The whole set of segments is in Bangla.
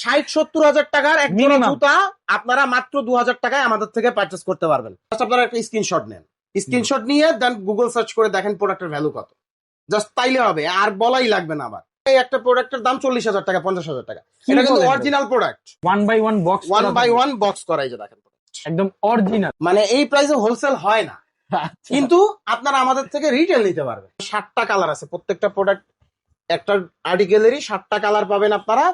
60-70 হাজার টাকার এক জোড়া জুতা আপনারা মাত্র 2000 টাকায় আমাদের থেকে পারচেস করতে পারবেন। আপনারা একটা স্ক্রিনশট নেন, স্ক্রিনশট নিয়ে দেন গুগল সার্চ করে দেখেন প্রোডাক্টের ভ্যালু কত, জাস্ট তাইলে হবে, আর বলাই লাগবে না আবার। এই একটা প্রোডাক্টের দাম 40,000 টাকা, 50,000 টাকা। এটা কিন্তু original product, 1 by 1 box, 1 by 1 box করা। এই যে দেখেন একদম অরিজিনাল, মানে এই প্রাইসে হোলসেল হয় না, কিন্তু আপনারা আমাদের থেকে রিটেল নিতে পারবেন। 60টা কালার আছে প্রত্যেকটা প্রোডাক্ট, একটা আর্টিকেলেরই 60টা কালার পাবেন আপনারা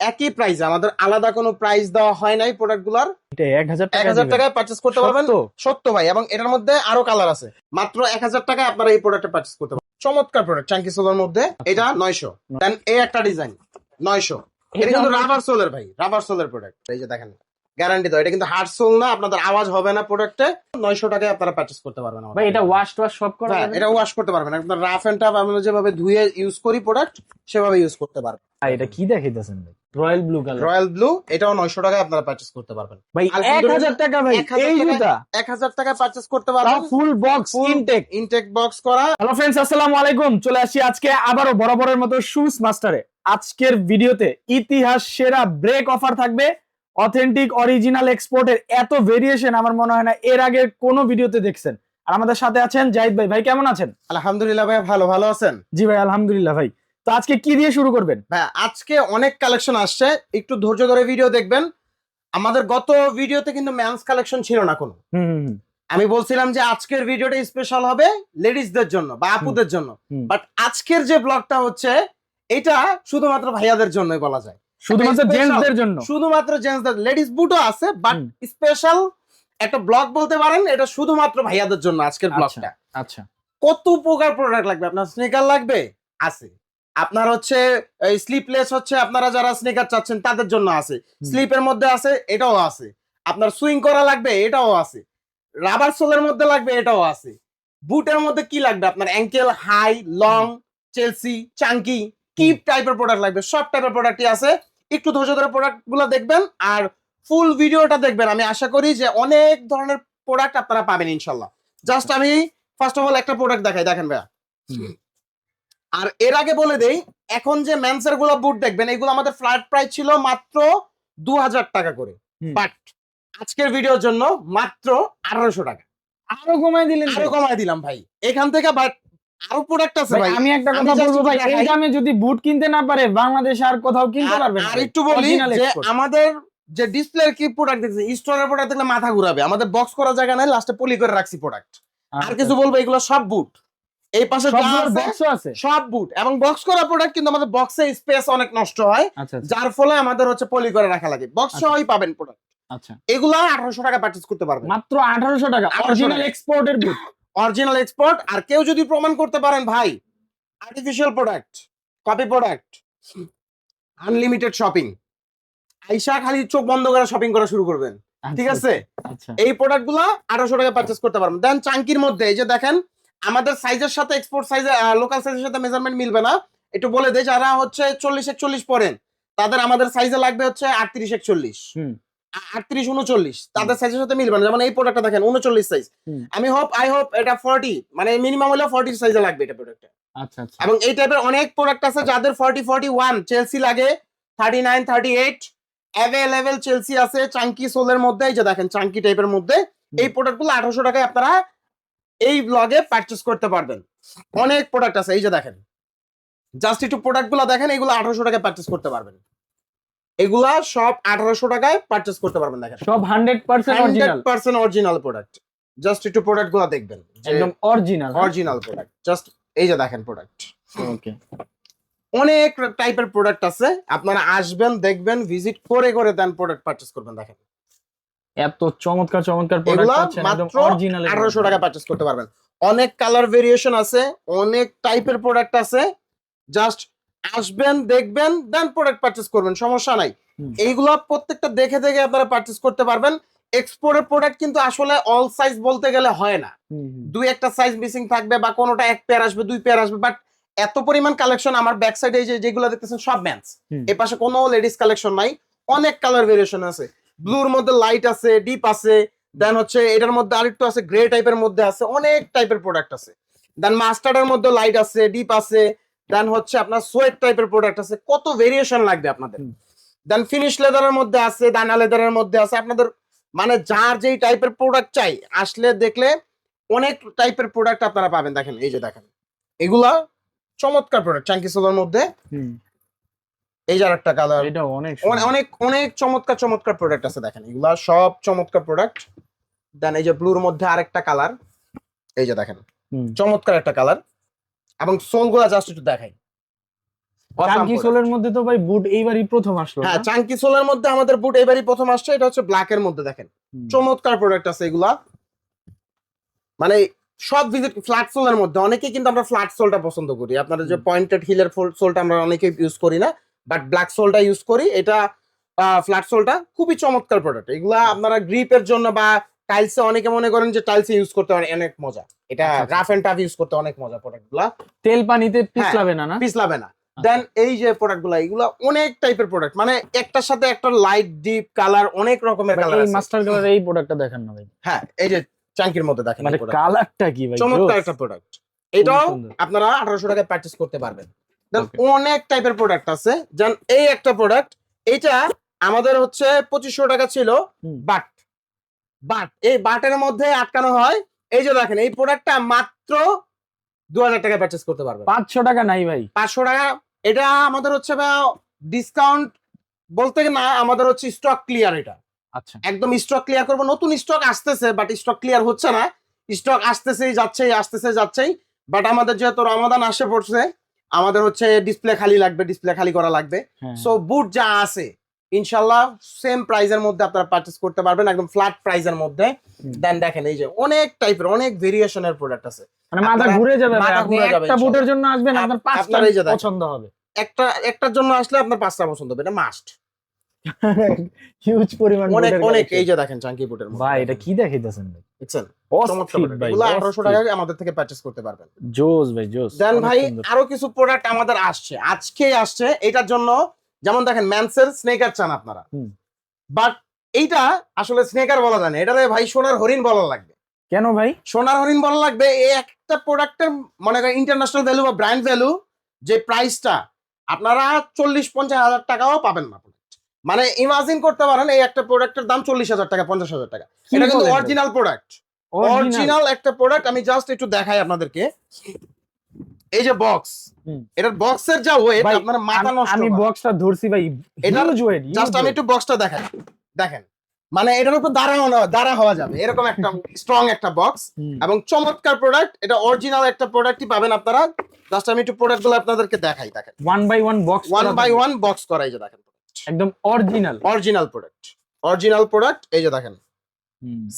একই প্রাইসে। আমাদের আলাদা কোনো প্রাইস দেওয়া হয় নাই প্রোডাক্টগুলোর। 1000 টাকায় পারচেস করতে পারবেন। সত্য ভাই, এবং এটার মধ্যে আরো কালার আছে। মাত্র 1000 টাকায় আপনারা এই প্রোডাক্টটা পারচেস করতে পারবেন। চমৎকার প্রোডাক্ট, চাঙ্কি সোলের মধ্যে এটা 900। দেন এই একটা ডিজাইন 900, এটা কিন্তু রাবার সোলের ভাই, রাবার সোলের প্রোডাক্ট। এই যে দেখেন গ্যারান্টি তো, এটা কিন্তু হার্ড সোল না, আপনাদের আওয়াজ হবে না প্রোডাক্টে। 900 টাকায় আপনারা পারচেস করতে পারবেন। ভাই এটা ওয়াশ টওয়াশ সব করা যাবে? এটা ওয়াশ করতে পারবেন, একদম রাফ এন্ড টাফ। আমরা যেভাবে ধুয়ে ইউজ করি প্রোডাক্ট, সেভাবে ইউজ করতে পারবেন। ভাই এটা কি দেখাইতেছেন ভাই? Royal blue colour, royal blue, এটাও 900 টাকায় আপনারা পারচেস করতে পারবেন। ভাই 1000 টাকা ভাই এই জুতা 1000 টাকায় পারচেস করতে পারবেন। ফুল বক্স, ইনটেক বক্স করা। হ্যালো ফ্রেন্ডস, আসসালামু আলাইকুম। চলে আসি আজকে আবারও বরাবরের মতো শুজ মাস্টারে। আজকের ভিডিওতে ইতিহাস সেরা ব্রেক অফার থাকবে। অথেন্টিক অরিজিনাল এক্সপোর্টের এত ভেরিয়েশন আমার মনে হয় না এর আগে কোনো ভিডিওতে দেখছেন। আর আমাদের সাথে আছেন জাহিদ ভাই। ভাই কেমন আছেন? আলহামদুলিল্লাহ ভাই, ভালো আছেন? জি ভাই আলহামদুলিল্লাহ। ভাই তো আজকে কি দিয়ে শুরু করবেন? ভাই আজকে অনেক কালেকশন আসছে, একটু ধৈর্য ধরে ভিডিও দেখবেন। আমাদের গত ভিডিওতে কিন্তু মেন্স কালেকশন ছিল না কোনো। আমি বলছিলাম যে আজকের ভিডিওটা স্পেশাল হবে লেডিসদের জন্য বা আপুদের জন্য, বাট আজকের যে ব্লগটা হচ্ছে এটা শুধুমাত্র ভাইয়াদের জন্যই বলা যায়, শুধুমাত্র জেন্টসদের জন্য। শুধুমাত্র জেন্টসদের, লেডিস বুটও আছে, বাট স্পেশাল একটা ব্লগ বলতে পারেন। এটা শুধুমাত্র ভাইয়াদের জন্য আজকের ব্লগটা। আচ্ছা, কত প্রকার প্রোডাক্ট লাগবে আপনার? স্নিকার লাগবে, আছে। আপনার হচ্ছে স্লিপলেস, হচ্ছে আপনারা যারা স্নিকার চাচ্ছেন তাদের জন্য আছে। স্লিপের মধ্যে আছে, এটাও আছে। আপনার সুইং করা লাগবে, এটাও আছে। রাবার সোলের মধ্যে লাগবে, এটাও আছে। বুটের মধ্যে কি লাগবে আপনার? Ankle, high, long, Chelsea, chunky, কি টাইপের প্রোডাক্ট লাগবে? সব টাইপের প্রোডাক্টই আছে। একটু ধৈর্য ধরে প্রোডাক্ট গুলো দেখবেন আর ফুল ভিডিওটা দেখবেন। আমি আশা করি যে অনেক ধরনের প্রোডাক্ট আপনারা পাবেন ইনশাল্লাহ। জাস্ট আমি ফার্স্ট অফ অল একটা প্রোডাক্ট দেখাই, দেখেন ভাইয়া। আর এর আগে বলে দেই, এখন যে মেন্সের গুলো বুট দেখবেন, এগুলো আমাদের ফ্ল্যাট প্রাইস ছিল মাত্র 2000 টাকা করে, বাট আজকের ভিডিওর জন্য মাত্র 1800 টাকা। আরো কমায় দিলেন? আরো কমায় দিলাম ভাই এখান থেকে। বাট আরো প্রোডাক্ট আছে ভাই। আমি একটা কথা বলবো ভাই, এই দামে যদি বুট কিনতে না পারে বাংলাদেশে আর কোথাও কিনতে পারবে না। আর একটু বলি যে আমাদের যে ডিসপ্লের কি প্রোডাক্ট দেখছি, স্টোরের প্রোডাক্ট দেখলে মাথা ঘুরাবে। আমাদের বক্স করা জায়গা নাই, লাস্টে পলি করে রাখছি প্রোডাক্ট। আর কিছু বলবো, এগুলো সব বুট। এই পাশে আছে সব বুট এবং বক্স করা প্রোডাক্ট, কিন্তু আমাদের বক্সে স্পেস অনেক নষ্ট হয়, যার ফলে আমাদের হচ্ছে পলি করে রাখা লাগে। বক্স সহই পাবেন প্রোডাক্ট। আচ্ছা, এগুলা 1800 টাকা পারচেজ করতে পারবেন, মাত্র 1800 টাকা। অরিজিনাল এক্সপোর্টের বুট, অরিজিনাল এক্সপোর্ট। আর কেউ যদি প্রমাণ করতে পারেন ভাই artificial product, copy product, unlimited shopping, আইসা খালি চোখ বন্ধ করে শপিং করা শুরু করবেন, ঠিক আছে? এই প্রোডাক্ট গুলা 1800 টাকা পারচেজ করতে পারবেন। দেন চাঙ্কির মধ্যে এই যে দেখেন, আমাদের সাইজের সাথে এক্সপোর্ট সাইজে, লোকাল সাইজের সাথে মেজারমেন্ট মিলবে না। একটু বলে দেয়, যারা হচ্ছে 40-41 পরেন তাদের আমাদের সাইজে লাগবে হচ্ছে 38-41, 38-39, তাদের সাইজের সাথে মিলবে না। যেমন এই প্রোডাক্টটা দেখেন 39 সাইজ। আমি আই হোপ এটা 40, মানে মিনিমাম হলে 40 সাইজে লাগবে এটা প্রোডাক্টটা। আচ্ছা আচ্ছা। এবং এই টাইপের অনেক প্রোডাক্ট আছে যাদের 40-41 চেলসি লাগে, 39-38 অ্যাভেলেবেল চেলসি আছে চাঙ্কি সোলের মধ্যে। এই যে দেখেন চাঙ্কি টাইপের মধ্যে এই প্রোডাক্টগুলো 1800 টাকায় আপনারা এই ব্লগে পারচেজ করতে পারবেন। অনেক প্রোডাক্ট আছে, এই যে দেখেন, জাস্ট একটু প্রোডাক্টগুলো দেখেন। এগুলো 1800 টাকায় পারচেজ করতে পারবেন। এগুলা সব 1800 টাকায় পারচেজ করতে পারবেন। দেখেন সব 100% অরিজিনাল প্রোডাক্ট। জাস্ট একটু প্রোডাক্টগুলো দেখবেন, একদম অরিজিনাল প্রোডাক্ট। জাস্ট এই যে দেখেন প্রোডাক্ট। ওকে, অনেক টাইপের প্রোডাক্ট আছে, আপনারা আসবেন, দেখবেন, ভিজিট করে করে দেন প্রোডাক্ট পারচেজ করবেন। দেখেন এত চমৎকার প্রোডাক্ট পাচ্ছেন একদম অরিজিনাল। 1800 টাকা পারচেজ করতে পারবেন। অনেক কালার ভেরিয়েশন আছে, অনেক টাইপের প্রোডাক্ট আছে। জাস্ট আসবেন, দেখবেন, দেন প্রোডাক্ট পারচেজ করবেন, সমস্যা নাই। এইগুলা প্রত্যেকটা দেখে দেখে আপনারা পারচেজ করতে পারবেন। এক্সপোর্টের প্রোডাক্ট কিন্তু আসলে অল সাইজ বলতে গেলে হয় না, দুই একটা সাইজ মিসিং থাকবে বা কোনোটা এক পেয়ার আসবে, দুই পেয়ার আসবে। বাট এত পরিমাণ কালেকশন আমার ব্যাক সাইডে যেগুলো দেখতেছেন সব মেন্স, এই পাশে কোনো লেডিস কালেকশন নাই। অনেক কালার ভেরিয়েশন আছে, ব্লুর মধ্যে লাইট আছে, ডিপ আছে, দেন হচ্ছে এটার মধ্যে আরেকটু আছে, গ্রে টাইপের মধ্যে আছে, অনেক টাইপের প্রোডাক্ট আছে। দেন মাস্টার্ডের মধ্যে লাইট আছে, ডিপ আছে, দেন হচ্ছে আপনার সোয়েট টাইপের প্রোডাক্ট আছে। কত ভেরিয়েশন লাগবে আপনাদের? দেন ফিনিশ লেদারের মধ্যে আছে, দানা লেদারের মধ্যে আছে। আপনাদের মানে যার যেই টাইপের প্রোডাক্ট চাই আসলে দেখলে অনেক টাইপের প্রোডাক্ট আপনারা পাবেন। দেখেন এই যে দেখেন এগুলা চমৎকার প্রোডাক্ট চাঙ্কি সোলার মধ্যে। এই যে আরেকটা কালার, এটা অনেক অনেক অনেক চমৎকার চমৎকার প্রোডাক্ট আছে। দেখেন এগুলা সব চমৎকার প্রোডাক্ট। দেন এই যে ব্লুর মধ্যে আরেকটা কালার, এই যে দেখেন চমৎকার একটা কালার। এবং সোল গুলা জাস্ট একটু দেখাই। চাঙ্কি সোলের মধ্যে তো ভাই বুট এইবারই প্রথম আসলো। হ্যাঁ, চাঙ্কি সোলের মধ্যে আমাদের বুট এবারই প্রথম আসছে। এটা হচ্ছে ব্ল্যাক এর মধ্যে। দেখেন চমৎকার প্রোডাক্ট আছে এগুলা। মানে সব ভিজিট ফ্ল্যাট সোলের মধ্যে অনেকেই কিন্তু আমরা ফ্ল্যাট সোলটা পছন্দ করি। আপনারা যে পয়েন্টেড হিলের সোলটা আমরা অনেকেই ইউজ করি না, বাট ব্ল্যাক সোলটা ইউজ করি। এটা ফ্ল্যাট সোলটা খুবই চমৎকার প্রোডাক্ট। এগুলা আপনারা গ্রিপের জন্য বা টাইলসে অনেকে মনে করেন যে টাইলসে ইউজ করতে অনেক মজা। এটা রাফ এন্ড টাফ ইউজ করতে অনেক মজা প্রোডাক্টগুলা। তেল পানিতে পিছলাবে না, না পিছলাবে না। দেন এই যে প্রোডাক্টগুলা এগুলা অনেক টাইপের প্রোডাক্ট, মানে একটার সাথে একটা লাইট ডিপ কালার, অনেক রকমের কালার এই আছে। মাস্টার কালার এই প্রোডাক্টটা দেখেন না ভাই। হ্যাঁ, এই যে চাঙ্কির মধ্যে দেখেন মানে কালারটা কি ভাই, চমৎকার একটা প্রোডাক্ট। এটাও আপনারা 1800 টাকায় পারচেজ করতে পারবেন। দেন অনেক টাইপের প্রোডাক্ট আছে। যেমন এই একটা প্রোডাক্ট, এটা আমাদের হচ্ছে 2500 টাকা ছিল, বাট এই বাটের মধ্যে আটকানো হয়। এই যে দেখেন এই প্রোডাক্টটা মাত্র 2000 টাকায় পারচেজ করতে পারবেন। 500 টাকা নাই ভাই, 500 টাকা। এটা আমাদের হচ্ছে ডিসকাউন্ট বলতে না, আমাদের হচ্ছে স্টক ক্লিয়ার। এটা আচ্ছা একদম স্টক ক্লিয়ার করবো। নতুন স্টক আসতেছে, বাট স্টক ক্লিয়ার হচ্ছে না। স্টক আসতেছেই যাচ্ছেই। বাট আমাদের যেহেতু রমাদান আসে পড়ছে, আমাদের হচ্ছে ডিসপ্লে খালি লাগবে, ডিসপ্লে খালি করা লাগবে। সো বুট যা আছে ইনশাল্লাহ সেম প্রাইজের মধ্যে আপনারা পারচেজ করতে পারবেন, একদম ফ্ল্যাট প্রাইজের মধ্যে। দেন দেখেন এই যে অনেক টাইপের অনেক ভেরিয়েশনের প্রোডাক্ট আছে। মানে মাথা ঘুরে যাবে ভাই। আপনি একটা বুটের জন্য আসবেন, আপনার 5টা পছন্দ হবে। একটার জন্য আসলে আপনার 5টা পছন্দ হবে, এটা মাস্ট। হিউজ পরিমাণ অনেক এই যে দেখেন চাঙ্কি বুটের মধ্যে। ভাই এটা কি দেখাইতেছেন ভাই? দেখছেন চমৎকার ভাই, এগুলো 1800 টাকায় আমাদের থেকে পারচেজ করতে পারবেন। জোস ভাই জোস। দেন ভাই আরো কিছু প্রোডাক্ট আমাদের আজকেই আসছে এটার জন্য। যেমন দেখেন ম্যানসের স্নেকার চান আপনারা, বাট এইটা আসলে স্নেকার বলা যায় না, এটারে ভাই সোনার হরিণ বলা লাগবে। কেন ভাই সোনার হরিণ বলা লাগবে? এই একটা প্রোডাক্টের মনে করেন ইন্টারন্যাশনাল ভ্যালু বা ব্র্যান্ড ভ্যালু, যে প্রাইসটা আপনারা 40-50 হাজার টাকাও পাবেন না। মানে ইমাজিন করতে পারেন এই একটা প্রোডাক্টের দাম 40,000 টাকা, 50,000 টাকা। এটা কিন্তু অরিজিনাল প্রোডাক্ট, অরিজিনাল একটা প্রোডাক্ট। আমি জাস্ট একটু দেখাই আপনাদেরকে। এই যে বক্স, এটার বক্সের যা ওয়েট আপনার মাথা নষ্ট। আমি বক্সটা ধরছি ভাই, এটার জাস্ট আমি একটু বক্সটা দেখাই। দেখেন মানে এটার উপর দাঁড়া হওয়া যাবে এরকম একটা স্ট্রং একটা বক্স, এবং চমৎকার প্রোডাক্ট। এটা অরিজিনাল একটা প্রোডাক্টই পাবেন আপনারা। জাস্ট আমি একটু প্রোডাক্টগুলো আপনাদেরকে দেখাই। দেখেন 1 বাই 1 বক্স, 1 বাই 1 বক্স করা। এই যে দেখেন একদম অরিজিনাল প্রোডাক্ট। এই যে দেখেন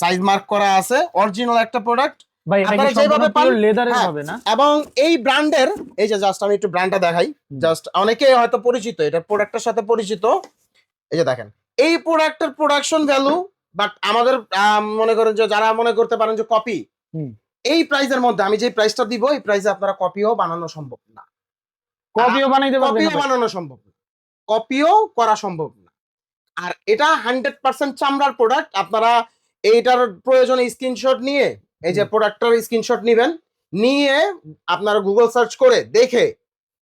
সাইজ মার্ক করা আছে, অরিজিনাল একটা প্রোডাক্ট ভাই। এটা কি যেভাবে পান লেদারের হবে না? এবং এই ব্র্যান্ডের এই যে জাস্ট আমি একটু ব্র্যান্ডটা দেখাই। জাস্ট অনেকে হয়তো পরিচিত, এটা প্রোডাক্টের সাথে পরিচিত। এই যে দেখেন এই প্রোডাক্টের প্রোডাকশন ভ্যালু, বাট আমাদের মনে করেন যে যারা মনে করতে পারেন যে কপি, এই প্রাইসের মধ্যে আমি যে প্রাইসটা দিব এই প্রাইসে আপনারা কপিও বানানো সম্ভব না। কপিও বানাইতে পারবেন না, কপিও বানানো সম্ভব না, কপিও করা সম্ভব না। আর এটা 100% চামড়ার প্রোডাক্ট। আপনারা এইটার প্রয়োজনে স্ক্রিনশট নিয়ে এই যে প্রোডাক্টটার স্ক্রিনশট নেবেন, নিয়ে আপনারা গুগল সার্চ করে দেখে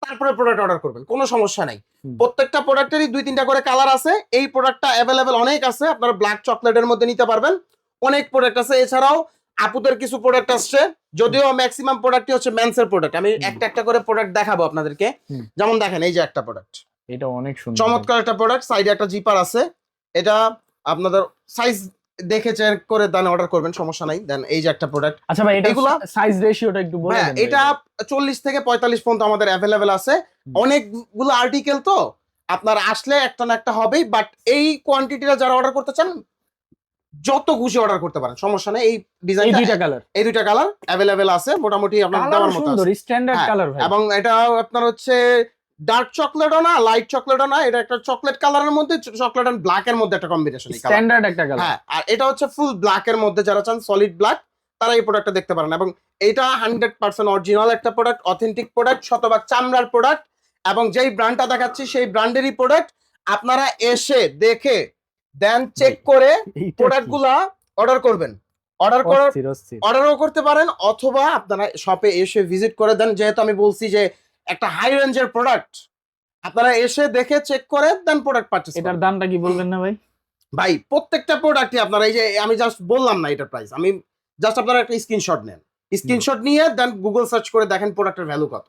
তারপরে প্রোডাক্ট অর্ডার করবেন, কোনো সমস্যা নাই। প্রত্যেকটা প্রোডাক্টেরই 2-3টা করে কালার আছে। এই প্রোডাক্টটা অ্যাভেলেবেল অনেক আছে, আপনারা ব্ল্যাক চকলেটের মধ্যে নিতে পারবেন। অনেক প্রোডাক্ট আছে। এছাড়াও আপুদের কিছু প্রোডাক্ট আসছে, যদিও ম্যাক্সিমাম প্রোডাক্টই হচ্ছে মেন্সের প্রোডাক্ট। আমি একটা করে প্রোডাক্ট দেখাবো আপনাদেরকে। যেমন দেখেন এই যে একটা প্রোডাক্ট, এটা অনেক সুন্দর চমৎকার একটা প্রোডাক্ট। সাইডে একটা জিপার আছে। এটা আপনাদের সাইজ দেখে চেক করে দেন অর্ডার করবেন, সমস্যা নাই। দেন এই যে একটা প্রোডাক্ট। আচ্ছা ভাই এগুলো সাইজ রেশিওটা একটু বলে দেন। এটা 40 থেকে 45 পর্যন্ত আমাদের অ্যাভেলেবেল আছে। অনেকগুলো আর্টিকেল তো আপনার আসলে একটা না একটা হবেই, বাট এই কোয়ান্টিটিটা যারা অর্ডার করতে চান যত খুশি অর্ডার করতে পারেন, সমস্যা নেই। এই ডিজাইনটা এই দুইটা কালার অ্যাভেলেবেল আছে মোটামুটি আপনার দেওয়ার মতো আছে। স্ট্যান্ডার্ড কালার ভাই। এবং এটা আপনার হচ্ছে ডার্ক চকলেটও না, লাইট চকলেটও না, এটা একটা চকলেট কালারের মধ্যে, চকলেট এন্ড ব্ল্যাক এর মধ্যে একটা কম্বিনেশন। স্ট্যান্ডার্ড একটা কালার। হ্যাঁ, আর এটা হচ্ছে ফুল ব্ল্যাক এর মধ্যে। যারা চান সলিড ব্ল্যাক তারা এই প্রোডাক্টটা দেখতে পারেন। এবং এটা 100% অরিজিনাল একটা প্রোডাক্ট, অথেন্টিক প্রোডাক্ট, শতভাগ চামড়ার প্রোডাক্ট। এবং যেই ব্র্যান্ডটা দেখাচ্ছি সেই ব্র্যান্ডেরই প্রোডাক্ট। আপনারা এসে দেখে দেন চেক করে প্রোডাক্টগুলা অর্ডার করবেন। অর্ডারও করতে পারেন, অথবা আপনারা শপে এসে ভিজিট করে দেন। যেহেতু আমি বলছি যে একটা হাই রেঞ্জের প্রোডাক্ট, আপনারা এসে দেখে চেক করে দেন প্রোডাক্ট পারচেজ এটার দামটা কি বলবেন না ভাই? ভাই প্রত্যেকটা প্রোডাক্টই আপনারা এই যে আমি জাস্ট বললাম না এটার প্রাইস, আমি জাস্ট আপনারা একটা স্ক্রিনশট নেন, স্ক্রিনশট নিয়ে দেন গুগল সার্চ করে দেখেন প্রোডাক্টের ভ্যালু কত,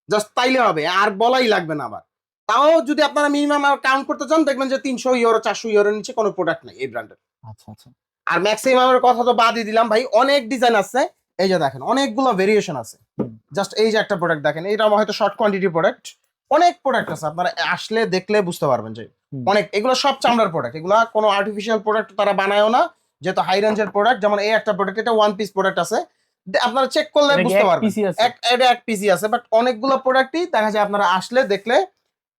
জাস্ট তাইলে হবে, আর বলাই লাগবে না আবার। তাও যদি আপনারা মিনিমাম কাউন্ট করতে চান দেখবেন যে 300 ইউরো 400 ইউরোর নিচে কোনো প্রোডাক্ট নাই এই ব্র্যান্ডের। আচ্ছা আচ্ছা। আর ম্যাক্সিমামের কথা তো বাদই দিলাম ভাই, অনেক ডিজাইন আছে, এই যে দেখেন অনেকগুলো ভেরিয়েশন আছে। জাস্ট এই যে একটা প্রোডাক্ট দেখেন, এটা হয়তো শর্ট কোয়ান্টিটি প্রোডাক্ট, অনেক প্রোডাক্ট আছে, আপনারা আসলে দেখলে বুঝতে পারবেন যে অনেক, এগুলো সব চামড়ার প্রোডাক্ট, এগুলো কোনো আর্টিফিশিয়াল প্রোডাক্ট তারা বানায়ও না, যেহেতু হাই রেঞ্জের প্রোডাক্ট। যেমন এই একটা প্রোডাক্ট, এটা ওয়ান পিস প্রোডাক্ট আছে, আপনারা চেক করলে বুঝতে পারবেন এটা এক পিসি আছে, বাট অনেকগুলো প্রোডাক্টই দেখা যায় আপনারা আসলে দেখলে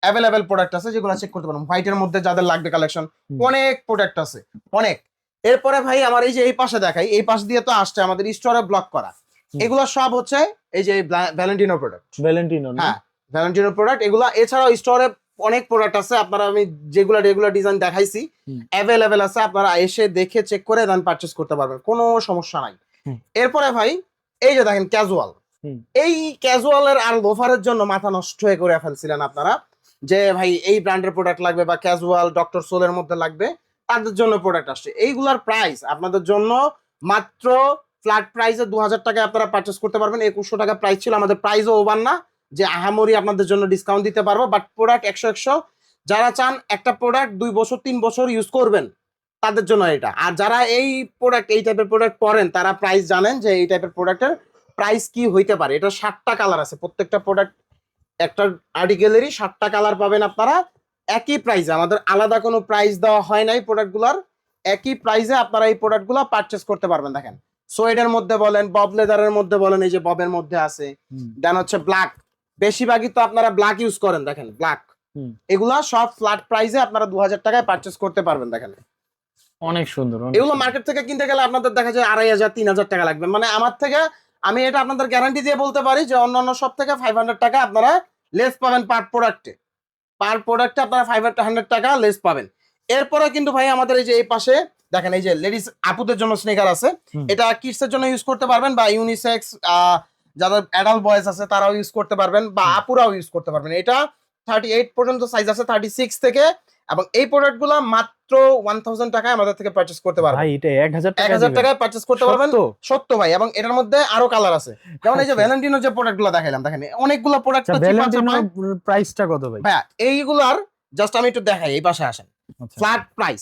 অ্যাভেলেবেল প্রোডাক্ট আছে যেগুলো চেক করতে পারেন। হোয়াইটের মধ্যে যাদের লাগবে কালেকশন, অনেক প্রোডাক্ট আছে অনেক। এরপরে ভাই আমার এই যে এই পাশে দেখাই, এই পাশ দিয়ে তো আসছে আমাদের স্টোরে ব্লক করা, এগুলো সব হচ্ছে এই যে ভ্যালেন্টিনো প্রোডাক্ট। ভ্যালেন্টিনো, হ্যাঁ ভ্যালেন্টিনো প্রোডাক্ট এগুলা। এছাড়াও স্টোরে অনেক প্রোডাক্ট আছে, আপনারা আমি যেগুলো রেগুলার ডিজাইন দেখাইছি অ্যাভেলেবেল আছে, আপনারা এসে দেখে চেক করে দেন পারচেজ করতে পারবেন, কোনো সমস্যা নাই। এরপরে ভাই এই যে দেখেন ক্যাজুয়াল, এই ক্যাজুয়ালের আর লোফারের জন্য মাথা নষ্ট হয়ে করে ফেলছিলেন আপনারা, যে ভাই এই ব্র্যান্ডের প্রোডাক্ট লাগবে বা ক্যাজুয়াল ডক্টর সোলের মধ্যে লাগবে, তাদের জন্য প্রোডাক্ট আসছে। এইগুলার প্রাইস আপনাদের জন্য মাত্র ফ্ল্যাট প্রাইসে 2000 টাকায় আপনারা পারচেজ করতে পারবেন। 2100 টাকা প্রাইস ছিল, আমাদের প্রাইসও ওভার না যে আহামরি আপনাদের জন্য ডিসকাউন্ট দিতে পারবো, বাট প্রোডাক্ট 100 যারা চান একটা প্রোডাক্ট 2 বছর 3 বছর ইউজ করবেন তাদের জন্য এটা। আর যারা এই প্রোডাক্ট এই টাইপের প্রোডাক্ট পরেন তারা প্রাইস জানেন যে এই টাইপের প্রোডাক্টের প্রাইস কি হইতে পারে। এটা 60টা কালার আছে, প্রত্যেকটা প্রোডাক্ট একটা আর্টিকেলেরই 60টা কালার পাবেন আপনারা একই প্রাইসে, আমাদের আলাদা কোনো প্রাইস দেওয়া হয় নাই, প্রোডাক্টগুলোর একই প্রাইসে আপনারা এই প্রোডাক্টগুলো পারচেজ করতে পারবেন। দেখেন সোয়েডের মধ্যে বলেন, বব লেদারের মধ্যে বলেন, এই যে ববের মধ্যে আছে, দেন হচ্ছে ব্ল্যাক, বেশিরভাগই তো আপনারা ব্ল্যাক ইউজ করেন, দেখেন ব্ল্যাক, এগুলা সব ফ্ল্যাট প্রাইসে আপনারা 2000 টাকায় পারচেজ করতে পারবেন। দেখেন অনেক সুন্দর, এগুলো মার্কেট থেকে কিনতে গেলে আপনাদের দেখা যায় 2500 3000 টাকা লাগবে, মানে আমার থেকে আমি এটা আপনাদের গ্যারান্টি দিয়ে বলতে পারি যে অন্যান্য সব থেকে 500 টাকা আপনারা লেস পাবেন পার প্রোডাক্টে আপনারা 500 টাকা লেস পাবেন। এরপরে কিন্তু ভাই আমাদের এই যে এই পাশে দেখেন, এই যে লেডিস আপুদের জন্য স্নেকার আছে, এটা কিডস এর জন্য ইউজ করতে পারবেন বা ইউনিসেক্স যাদের অ্যাডাল্ট বয়েজ আছে তারাও ইউজ করতে পারবেন বা আপুরাও ইউজ করতে পারবেন। এটা 38 পর্যন্ত সাইজ আছে, 36 থেকে, এবং এই প্রোডাক্টগুলো মাত্র 1000 টাকায় আমাদের থেকে পারচেজ করতে পারবেন। ভাই এটা 1000 টাকায় পারচেজ করতে পারবেন, সত্য ভাই। এবং এটার মধ্যে আরো কালার আছে, যেমন এই যে ভ্যালেন্টিনো যে প্রোডাক্টগুলো দেখাইলাম, দেখেন অনেকগুলো প্রোডাক্ট। ভ্যালেন্টিনোর প্রাইসটা কত ভাই? হ্যাঁ এইগুলার জাস্ট আমি একটু দেখাই, এই পাশে আসেন, ফ্ল্যাট প্রাইস,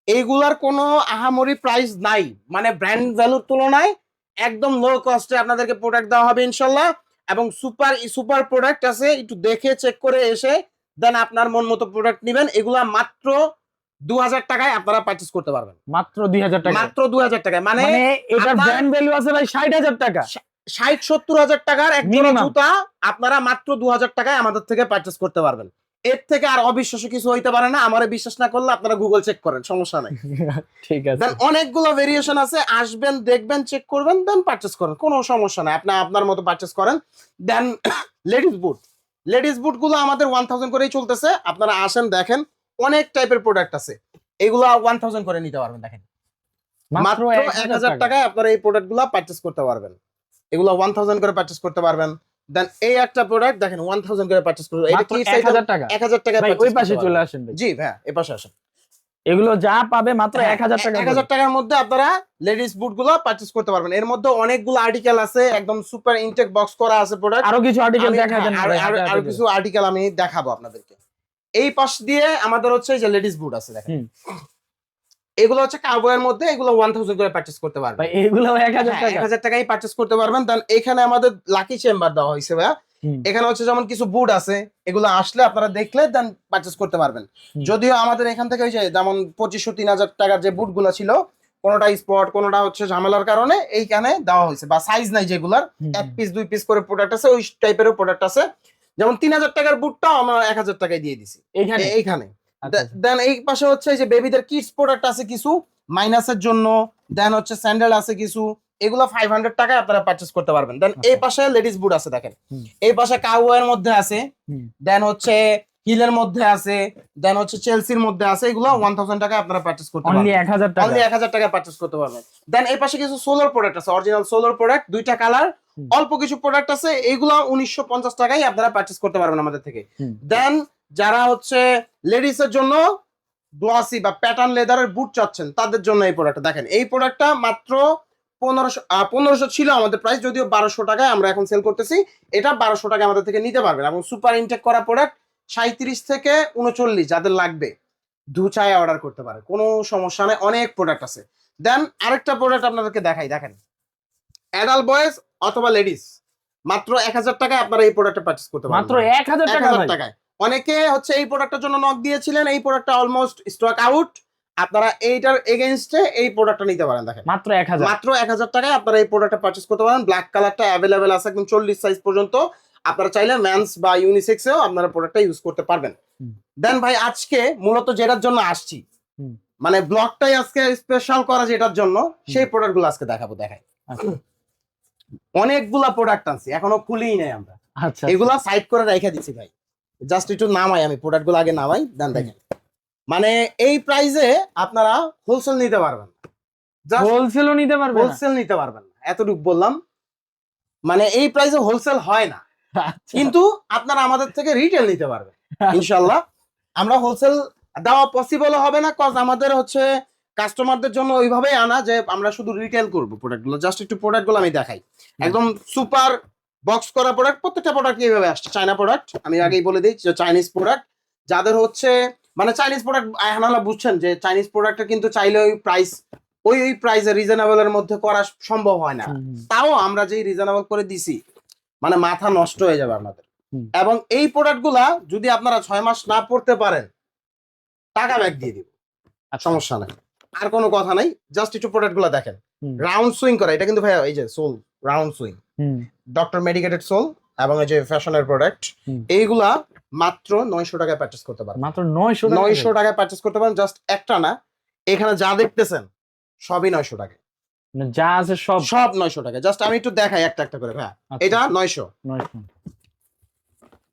এইগুলার কোনো আহামরি প্রাইস নাই, মানে ব্র্যান্ড ভ্যালুর তুলনায় একদম লো কস্টে আপনাদেরকে প্রোডাক্ট দেওয়া হবে ইনশাল্লাহ। এবং সুপার প্রোডাক্ট আছে, একটু দেখে চেক করে এসে দেন আপনার মন মতো প্রোডাক্ট নেবেন। এগুলা মাত্র 2000 টাকায় আপনারা পারচেজ করতে পারবেন, মাত্র 2000 টাকা, মাত্র 2000 টাকায়। মানে এটার ব্র্যান্ড ভ্যালু আছে ভাই 60000 টাকা, 60-70 টাকার এক জোড়া জুতা আপনারা মাত্র 2000 টাকায় আমাদের থেকে পারচেজ করতে পারবেন। এর থেকে আর অবিশ্বাস্য কিছু হইতে পারে না। আমারে বিশ্বাস না করলে আপনারা গুগল চেক করেন, সমস্যা নাই। ঠিক আছে, দেন অনেকগুলো ভেরিয়েশন আছে, আসবেন দেখবেন চেক করবেন দেন পারচেজ করেন, কোনো সমস্যা নাই, আপনি আপনার মতো পারচেজ করেন। দেন লেডিস বুট গুলো আমাদের 1000 করেই চলতেছে, আপনারা আসেন দেখেন, অনেক টাইপের প্রোডাক্ট আছে, এগুলা 1000 করে নিতে পারবেন। দেখেন মাত্র 1000 টাকায় আপনারা এই প্রোডাক্ট গুলা পারচেজ করতে পারবেন, এগুলো 1000 করে পারচেজ করতে পারবেন। দেন এই একটা প্রোডাক্ট দেখেন 1000 করে পারচেজ করতে, এটা কি 1000 টাকা, 1000 টাকায় ভাই ওই পাশে চলে আসেন ভাই। জি ভাই এই পাশে আসেন, এগুলো যা পাবে মাত্র 1000 টাকা, 1000 টাকার মধ্যে আপনারা লেডিস বুট গুলো পারচেজ করতে পারবেন। এর মধ্যে অনেকগুলো আর্টিকেল আছে, একদম সুপার ইনটেক বক্স করা আছে প্রোডাক্ট। আরো কিছু আর্টিকেল দেখা দেন, আরো কিছু আর্টিকেল আমি দেখাবো আপনাদেরকে। এই পাশ দিয়ে আমাদের হচ্ছে যে লেডিস বুট আছে, দেখেন এগুলো হচ্ছে কাউবয়ের মধ্যে, এগুলো 1000 করে পারচেজ করতে পারবেন, ভাই এগুলো 1000 টাকা, 1000 টাকায় পারচেজ করতে পারবেন। দেন এখানে আমাদের লাকি চেম্বার দেওয়া হয়েছে ভাইয়া, এখানে হচ্ছে যেমন কিছু বুট আছে, এগুলো আসলে আপনারা দেখলে দেন পারচেজ করতে পারবেন। যদিও আমাদের এখান থেকে ওই যে যেমন 2500-3000 টাকার যে বুট গুলো ছিল, কোনোটা স্পট কোনোটা হচ্ছে ঝামেলার কারণে এইখানে দেওয়া হয়েছে, বা সাইজ নাই যেগুলার, 1 পিস 2 পিস করে প্রোডাক্ট আছে, ওই টাইপেরও প্রোডাক্ট আছে। যেমন 3000 টাকার বুটটাও আমরা 1000 টাকায় দিয়ে দিছি এইখানে। দেন এই পাশে হচ্ছে যে বেবিদের কিডস প্রোডাক্ট আছে কিছু মাইনাসের জন্য, দেন হচ্ছে স্যান্ডেল আছে কিছু, এগুলো 500 টাকায় আপনারা পারচেজ করতে পারবেন। দেন এই পাশে লেডিস বুট আছে, দেখেন এই পাশে কাউবয়ের মধ্যে আছে, দেন হচ্ছে হিলের মধ্যে আছে, দেন হচ্ছে চেলসির মধ্যে আছে, এগুলো 1000 টাকায় আপনারা পারচেজ করতে পারবেন, অনলি 1000 টাকা, অনলি 1000 টাকায় পারচেজ করতে পারবেন। দেন এই পাশে কিছু সোলার প্রোডাক্ট আছে, অরিজিনাল সোলার প্রোডাক্ট, দুইটা কালার, হুম। অল্প কিছু প্রোডাক্ট আছে, এইগুলা 1950 টাকায় আপনারা পারচেস করতে পারবেন আমাদের থেকে। হুম। দেন যারা হচ্ছে লেডিস এর জন্য গ্লসি বা প্যাটার্ন লেদারের বুট চাচ্ছেন তাদের জন্য এই প্রোডাক্টটা দেখেন, এই প্রোডাক্টটা মাত্র 1500 ছিল আমাদের প্রাইস, যদিও 1200 টাকায় আমরা এখন সেল করতেছি। এটা 1200 টাকা আমাদের থেকে নিতে পারবেন, এবং সুপার ইনটেক করা প্রোডাক্ট 37 থেকে 39 যাদের লাগবে চায় অর্ডার করতে পারে, কোনো সমস্যা নেই, অনেক প্রোডাক্ট আছে। দেন আরেকটা প্রোডাক্ট আপনাদেরকে দেখাই, দেখেন অ্যাডাল্ট বয়েজ অথবা লেডিস মাত্র 1000 টাকায় আপনারা এই প্রোডাক্টটা পারচেজ করতে পারবেন, মাত্র 1000 টাকা 1000 ভাই। টাকায়। অনেকে হচ্ছে এই প্রোডাক্টের জন্য নক দিয়েছিলেন, এই প্রোডাক্টটা অলমোস্ট স্টক আউট, আপনারা এইটার এগেইনস্টে এই প্রোডাক্টটা নিতে পারেন। দেখেন মাত্র 1000। মাত্র 1000 টাকায় আপনারা এই প্রোডাক্টটা পারচেজ করতে পারেন। ব্ল্যাক কালারটা অ্যাভেলেবেল আছে একদম 40 সাইজ পর্যন্ত, আপনারা চাইলে মেন্স বা ইউনিসেক্সেও আপনারা প্রোডাক্টটা ইউজ করতে পারবেন। হুম। দেন ভাই আজকে মূলত যেটার জন্য আসছি, হুম। মানে ব্লগটাই আজকে স্পেশাল করা যেটার জন্য, সেই প্রোডাক্টগুলো আজকে দেখাবো। দেখাই আচ্ছা অনেকগুলা প্রোডাক্ট আছে, এখনো খুলেই নাই আমরা, আচ্ছা। এগুলা সাইড করে রেখে দিচ্ছি ভাই। জাস্ট একটু নামাই, আমি প্রোডাক্টগুলো আগে নামাই, দেন দেখেন। মানে এই প্রাইসে আপনারা হোলসেল নিতে পারবেন, হোলসেলও নিতে পারবে না? হোলসেল নিতে পারবেন না, এতটুকু বললাম। মানে এই প্রাইসে হোলসেল হয় না, আচ্ছা। কিন্তু আপনারা আমাদের থেকে রিটেল নিতে পারবেন ইনশাল্লাহ। আমরা হোলসেল দেওয়া পসিবল হবে না, কজ আমাদের হচ্ছে কাস্টমারদের জন্য ওইভাবেই আনা যে আমরা শুধু রিটেল করবো প্রোডাক্টগুলো। জাস্ট একটু প্রোডাক্টগুলো আমি দেখাই, একদম সুপার বক্স করা প্রোডাক্ট, প্রত্যেকটা প্রোডাক্ট এইভাবে আসছে, চায়না প্রোডাক্ট। আমি আগেই বলে দিই যে চাইনিজ প্রোডাক্ট যাদের হচ্ছে, মানে চাইনিজ প্রোডাক্ট হানালা বুঝছেন যে চাইনিজ প্রোডাক্টটা কিন্তু চাইলে ওই প্রাইস ওই প্রাইসে রিজনেবলের মধ্যে করা সম্ভব হয় না, তাও আমরা যেই রিজনেবল করে দিছি মানে মাথা নষ্ট হয়ে যাবে আপনাদের। এবং এই প্রোডাক্টগুলা যদি আপনারা 6 মাস না পড়তে পারেন, টাকা ব্যাক দিয়ে দিব, সমস্যা নাই, আর কোনো কথা নাই। জাস্ট একটু প্রোডাক্টগুলো দেখেন, রাউন্ড সুইং করা, এটা কিন্তু ভাই এই যে sole round swing, doctor medicated sole, এবং এই যে ফ্যাশনের প্রোডাক্ট, এইগুলা মাত্র 900 টাকায় পারচেজ করতে পারবেন। মাত্র 900 টাকায় পারচেজ করতে পারেন। জাস্ট একটা না, এখানে যা দেখতেছেন সবই 900 টাকা, যা আছে সব সব 900 টাকা। জাস্ট আমি একটু দেখাই একটা একটা করে। হ্যাঁ এটা 900।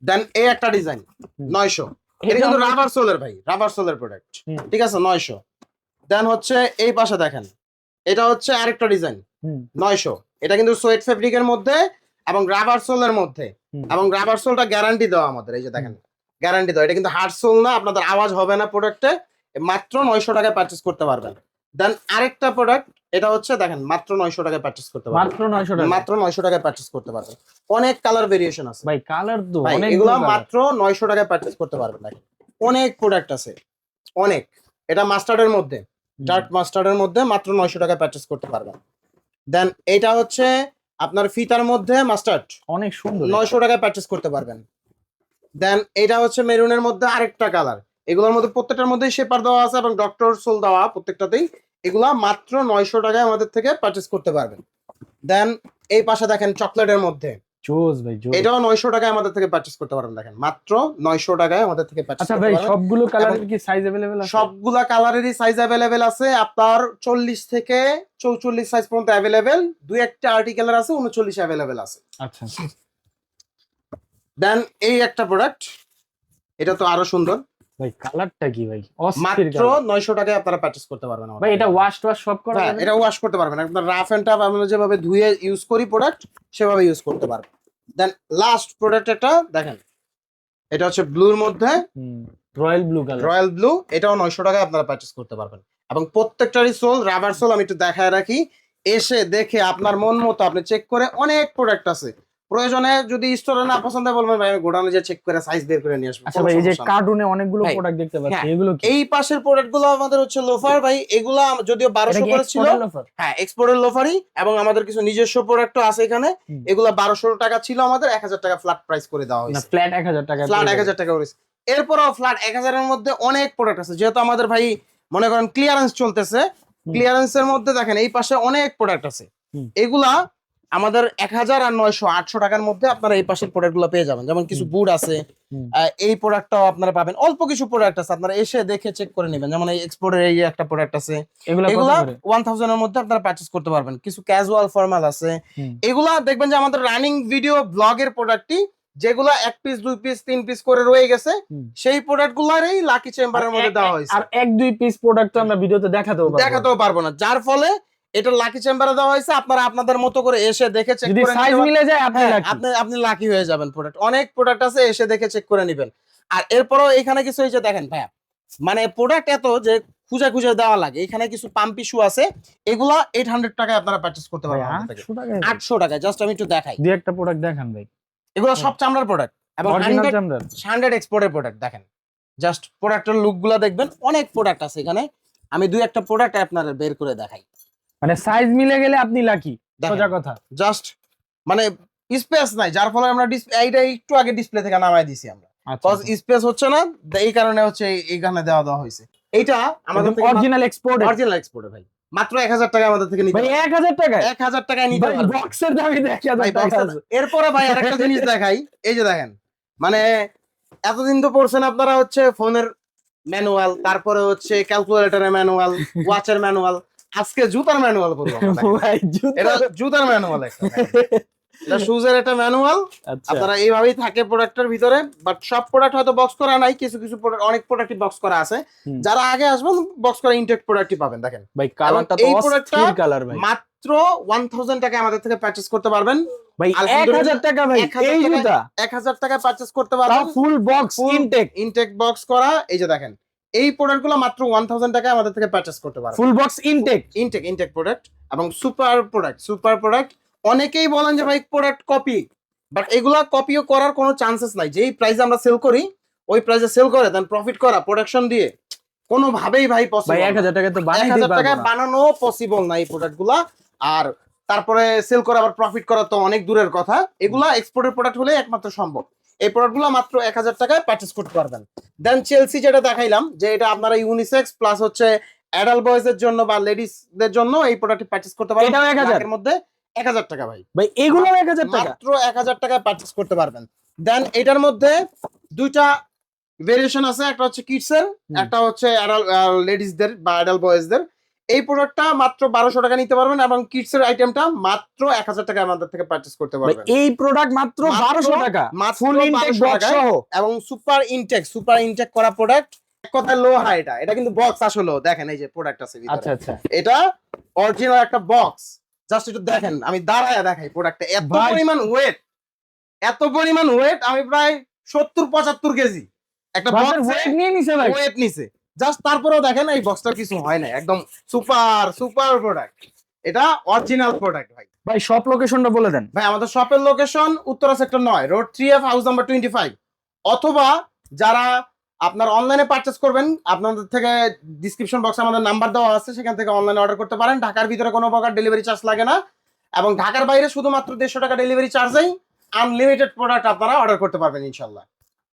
দেন এই একটা ডিজাইন 900, এটা কিন্তু রাবার সোলের ভাই, রাবার সোলের প্রোডাক্ট, ঠিক আছে 900। দেন হচ্ছে এই পাশে দেখেন, এটা হচ্ছে আরেকটা ডিজাইন 900, এটা কিন্তু সোয়েট ফেব্রিকের মধ্যে এবং রাবার সোলের মধ্যে, এবং রাবার সোলটা গ্যারান্টি দেওয়া আমাদের, এই যে দেখেন গ্যারান্টি দেওয়া, এটা কিন্তু হার্ড সোল না, আপনাদের আওয়াজ হবে না প্রোডাক্টে। মাত্র 900 টাকায় পারচেজ করতে পারবেন। দেন আরেকটা প্রোডাক্ট, এটা হচ্ছে দেখেন মাত্র 900 টাকায় পারচেজ করতে পারবেন, মাত্র 900 টাকা, মাত্র 900 টাকায় পারচেজ করতে পারবেন। অনেক কালার ভেরিয়েশন আছে ভাই, কালার তো ভাই, অনেক, এগুলো মাত্র 900 টাকায় পারচেজ করতে পারবেন। দেখেন অনেক প্রোডাক্ট আছে, অনেক। এটা মাস্টার্ডের মধ্যে, ডার্ক মাস্টার্ডের মধ্যে মাত্র 900 টাকায় পারচেজ করতে পারবেন। দেন এটা হচ্ছে আপনার ফিতার মধ্যে মাস্টার্ড, অনেক সুন্দর, 900 টাকায় পারচেজ করতে পারবেন। দেন এটা হচ্ছে মেরুনের মধ্যে আরেকটা কালার, এগুলোর মধ্যে প্রত্যেকটার মধ্যেই শেপার দেওয়া আছে এবং ডক্টর সোল দেওয়া প্রত্যেকটাতেই, এগুলা মাত্র 900 টাকায় আমাদের থেকে পারচেজ করতে পারবেন। দেন এই পাশে দেখেন চকলেটের মধ্যে, জোস ভাই জোস, এটাও 900 টাকায় আমাদের থেকে পারচেজ করতে পারবেন। দেখেন মাত্র 900 টাকায় আমাদের থেকে পারচেজ আচ্ছা করতে ভাই, পারবেন। সবগুলো কালারের কি সাইজ अवेलेबल আছে? সবগুলা কালারেরই সাইজ अवेलेबल আছে, আপনার 40 থেকে 44 সাইজ পর্যন্ত अवेलेबल, দুই একটা আর্টিকেলের আছে 39 अवेलेबल আছে। আচ্ছা, দেন এই একটা প্রোডাক্ট, এটা তো আরো সুন্দর ভাই কালারটা কি ভাই, অস্থির মাত্র কালার 900 টাকায় আপনারা পারচেজ করতে পারবেন আমাদের ভাই। এটা থেকে। ওয়াশ টওয়াশ সব করা হ্যাঁ যাবে? এটা ওয়াশ করতে পারবেন, একদম রাফ এন্ড টাফ আমরা যেভাবে ধুয়ে ইউজ করি প্রোডাক্ট সেভাবে ইউজ করতে পারবেন। দেন লাস্ট প্রোডাক্ট এটা দেখেন, এটা হচ্ছে ব্লুর মধ্যে, royal blue colour, royal blue, এটাও 900 টাকায় আপনারা পারচেজ করতে পারবেন। এবং প্রত্যেকটারই সোল রাবার সোল, আমি একটু দেখায় রাখি, এসে দেখে আপনার মন মতো আপনি চেক করে, অনেক প্রোডাক্ট আছে, প্রয়োজনে যদি স্টোরে না পছন্দ হয় বলবেন ভাই আমি গোডাউনে যে চেক করে সাইজ বের করে নিয়ে আসবো। আচ্ছা ভাই, এই যে কার্টুনে অনেকগুলো প্রোডাক্ট দেখতে পাচ্ছি, এগুলো কি? এই পাশের প্রোডাক্ট গুলো আমাদের হচ্ছে লোফার ভাই, এগুলা যদিও 1200 করে ছিল, হ্যাঁ এক্সপোর্টের লোফারই, এবং আমাদের কিছু নিজস্ব প্রোডাক্টও আছে এখানে, এগুলা 1200 টাকা ছিল আমাদের, 1000 টাকা ফ্ল্যাট প্রাইস করে দেওয়া হয়েছে, ফ্ল্যাট 1000 টাকা, ফ্ল্যাট 1000 টাকা করেছে। এরপরও ফ্ল্যাট 1000 এর মধ্যে অনেক প্রোডাক্ট আছে, যেহেতু আমাদের ভাই মনে করেন ক্লিয়ারেন্স চলতেছে, ক্লিয়ারেন্সের মধ্যে দেখেন এই পাশে অনেক প্রোডাক্ট আছে, এগুলা আমাদের 1000 আর 900 800 টাকার মধ্যে আপনারা এই পাশের প্রোডাক্টগুলো পেয়ে যাবেন। যেমন কিছু বুট আছে, এই প্রোডাক্টটাও আপনারা পাবেন, অল্প কিছু প্রোডাক্ট আছে, আপনারা এসে দেখে চেক করে নেবেন। যেমন এই এক্সপোর্টের এই একটা প্রোডাক্ট আছে, এগুলা 1000 এর মধ্যে আপনারা পারচেজ করতে পারবেন। কিছু ক্যাজুয়াল ফর্মাল আছে, এগুলা দেখবেন যে আমাদের রানিং ভিডিও ব্লগের প্রোডাক্টই, যেগুলা 1 পিস 2 পিস 3 পিস করে রয়ে গেছে, সেই প্রোডাক্ট গুলারই লাকি চেম্বারের মধ্যে দেওয়া হয়েছে। আর 1 2 পিস প্রোডাক্ট তো আমরা ভিডিওতে দেখাতেও পারবো না, যার ফলে এটা লাকি চেম্বারে দেওয়া হয়েছে, আপনারা আপনাদের মতো করে এসে দেখে চেক যদি করে সাইজ নিতে মিলে যায় আপনি হ্যাঁ, লাকি। আপনি লাকি হয়ে যাবেন। প্রোডাক্ট অনেক প্রোডাক্ট আছে, এসে দেখে চেক করে নেবেন। আর এরপরও এখানে কিছু এই যে দেখেন ভাইয়া, মানে প্রোডাক্ট এত যে খুঁজে খুঁজে দেওয়া লাগে। এখানে কিছু পাম্পি শু আছে, এগুলা 800 টাকায় আপনারা পারচেজ করতে ভাই পারবেন আমাদের থেকে। 800 টাকায় 800 টাকায় জাস্ট আমি একটু দেখাই। দুই একটা প্রোডাক্ট দেখান ভাই। এগুলো সব চামড়ার প্রোডাক্ট এবং অরিজিনাল 100 চামড়ার। 100 এক্সপোর্টের প্রোডাক্ট। দেখেন জাস্ট প্রোডাক্টের লুক গুলা দেখবেন, অনেক প্রোডাক্ট আছে এখানে। আমি দুই একটা প্রোডাক্ট আপনারা বের করে দেখাই। মানে সাইজ মিলে গেলে আপনি লাকি, দেখেন। সোজা কথা। জাস্ট মানে স্পেস নাই, যার ফলে আমরা এইটা একটু আগে ডিসপ্লে থেকে নামাই দিছি আমরা, আচ্ছা কজ স্পেস হচ্ছে না, এই কারণে হচ্ছে এইখানে দেওয়া হয়েছে। এইটা আমাদের থেকে অরিজিনাল এক্সপোর্ট। অরিজিনাল এক্সপোর্টে ভাই মাত্র 1000 টাকা আমাদের থেকে নিতে ভাই পারবেন। 1000 টাকায় 1000 টাকায় নিতে ভাই পারবেন। বক্সের দামই 1000 ভাই টাকা box আছে। এরপরে ভাই আরেকটা জিনিস দেখাই। এই যে দেখেন, মানে এতদিন তো পড়ছেন আপনারা হচ্ছে ফোনের ম্যানুয়াল, তারপরে হচ্ছে ক্যালকুলেটরের ম্যানুয়াল, ওয়াচের ম্যানুয়াল, আজকে জুতার ম্যানুয়াল করবো আমরা। দেখেন। ভাই জুতো। এটা জুতার ম্যানুয়াল একটা, এটা শুজের একটা ম্যানুয়াল। আচ্ছা আপনারা এইভাবেই থাকে প্রোডাক্টের ভিতরে, বাট সব প্রোডাক্ট হয়তো বক্স করা নাই, কিছু কিছু প্রোডাক্ট, অনেক প্রোডাক্টই বক্স করা আছে। হুম। যারা আগে আসবেন বক্স করা ইনটেক প্রোডাক্টই পাবেন। দেখেন ভাই কালারটা তো এই প্রোডাক্টটা অস্থির কালার ভাই। মাত্র 1000 টাকায় আমাদের থেকে পারচেজ করতে পারবেন। ভাই আলহামদুলিল্লাহ, 1000 টাকা ভাই 1000 এই টাকায়- জুতা 1000 টাকায় পারচেজ করতে তাও পারবেন, full box Full intake. Intake box করা। এই যে দেখেন, এই প্রোডাক্টগুলো মাত্র 1000 টাকায় আমাদের থেকে পারচেজ করতে পারবেন। Full box intake. Intake product এবং সুপার প্রোডাক্ট। অনেকেই বলেন যে ভাই প্রোডাক্ট কপি, বাট এগুলা কপিও করার কোনো চান্সেস নাই। যেই প্রাইসে আমরা সেল করি ওই প্রাইসে সেল করে দেন প্রফিট করা প্রোডাকশন দিয়ে কোনোভাবেই ভাই ভাই পসিবল। 1000 টাকা তো বানাইতেই 1000 পারবো টাকায় না। বানানো পসিবল না এই প্রোডাক্টগুলা। আর তারপরে সেল করে আবার প্রফিট করা তো অনেক দূরের কথা। এগুলা এক্সপোর্টের প্রোডাক্ট হলে একমাত্র সম্ভব। এই প্রোডাক্টগুলো মাত্র 1000 টাকায় পারচেজ করতে পারবেন। দেন চেলসি যেটা দেখাইলাম, যে এটা আপনারা ইউনিসেক্স প্লাস হচ্ছে অ্যাডাল্ট বয়েজের জন্য বা লেডিসদের জন্য এই প্রোডাক্টটি পারচেজ করতে পারবেন। এটাও 1000 এর মধ্যে 1000 টাকা ভাই, ভাই এগুলো 1000 টাকা। মাত্র 1000 টাকায় পারচেজ করতে পারবেন। দেন এটার মধ্যে দুইটা ভেরিয়েশন আছে, একটা হচ্ছে কিডসের, একটা হচ্ছে লেডিসদের বা অ্যাডাল্ট বয়েজদের। এই প্রোডাক্টটা মাত্র 1200 টাকা নিতে পারবেন এবং কিডসের আইটেমটা মাত্র 1000 টাকা আমাদের থেকে পারচেজ করতে ভাই পারবেন। এই প্রোডাক্ট মাত্র 1200 টাকা মাত্র ফুল ইনটেক 1200 বক্স টাকায়। সহ। এবং সুপার ইনটেক করা প্রোডাক্ট। এক কথায় লো হাই, এটা কিন্তু বক্স আসলে। দেখেন এই যে প্রোডাক্ট আছে ভিতরে, আচ্ছা আচ্ছা এটা অরিজিনাল একটা বক্স। জাস্ট একটু দেখেন, আমি দাঁড়ায় দেখাই প্রোডাক্টটা। এত ভাই। পরিমাণ ওয়েট, আমি প্রায় 70-75 কেজি একটা বাজার বক্স ওয়েট নিয়ে নিছে ভাই। ওয়েট নিছে। জাস্ট তারপরেও দেখেন এই বক্সটার কিছু হয় না, একদম সুপার প্রোডাক্ট। এটা অরিজিনাল প্রোডাক্ট ভাই। ভাই সব লোকেশনটা বলে দেন। ভাই আমাদের শপের location Uttara sector 9, road 3F, house number 25। অথবা যারা আপনার অনলাইনে পারচেজ করবেন, আপনাদের থেকে ডিসক্রিপশন বক্সে আমাদের নাম্বার দেওয়া আছে, সেখান থেকে অনলাইনে অর্ডার করতে পারেন। ঢাকার ভিতরে কোনো প্রকার ডেলিভারি চার্জ লাগে না, এবং ঢাকার বাইরে শুধুমাত্র 150 টাকা ডেলিভারি চার্জেই আনলিমিটেড প্রোডাক্ট আপনারা অর্ডার করতে পারবেন ইনশাল্লাহ।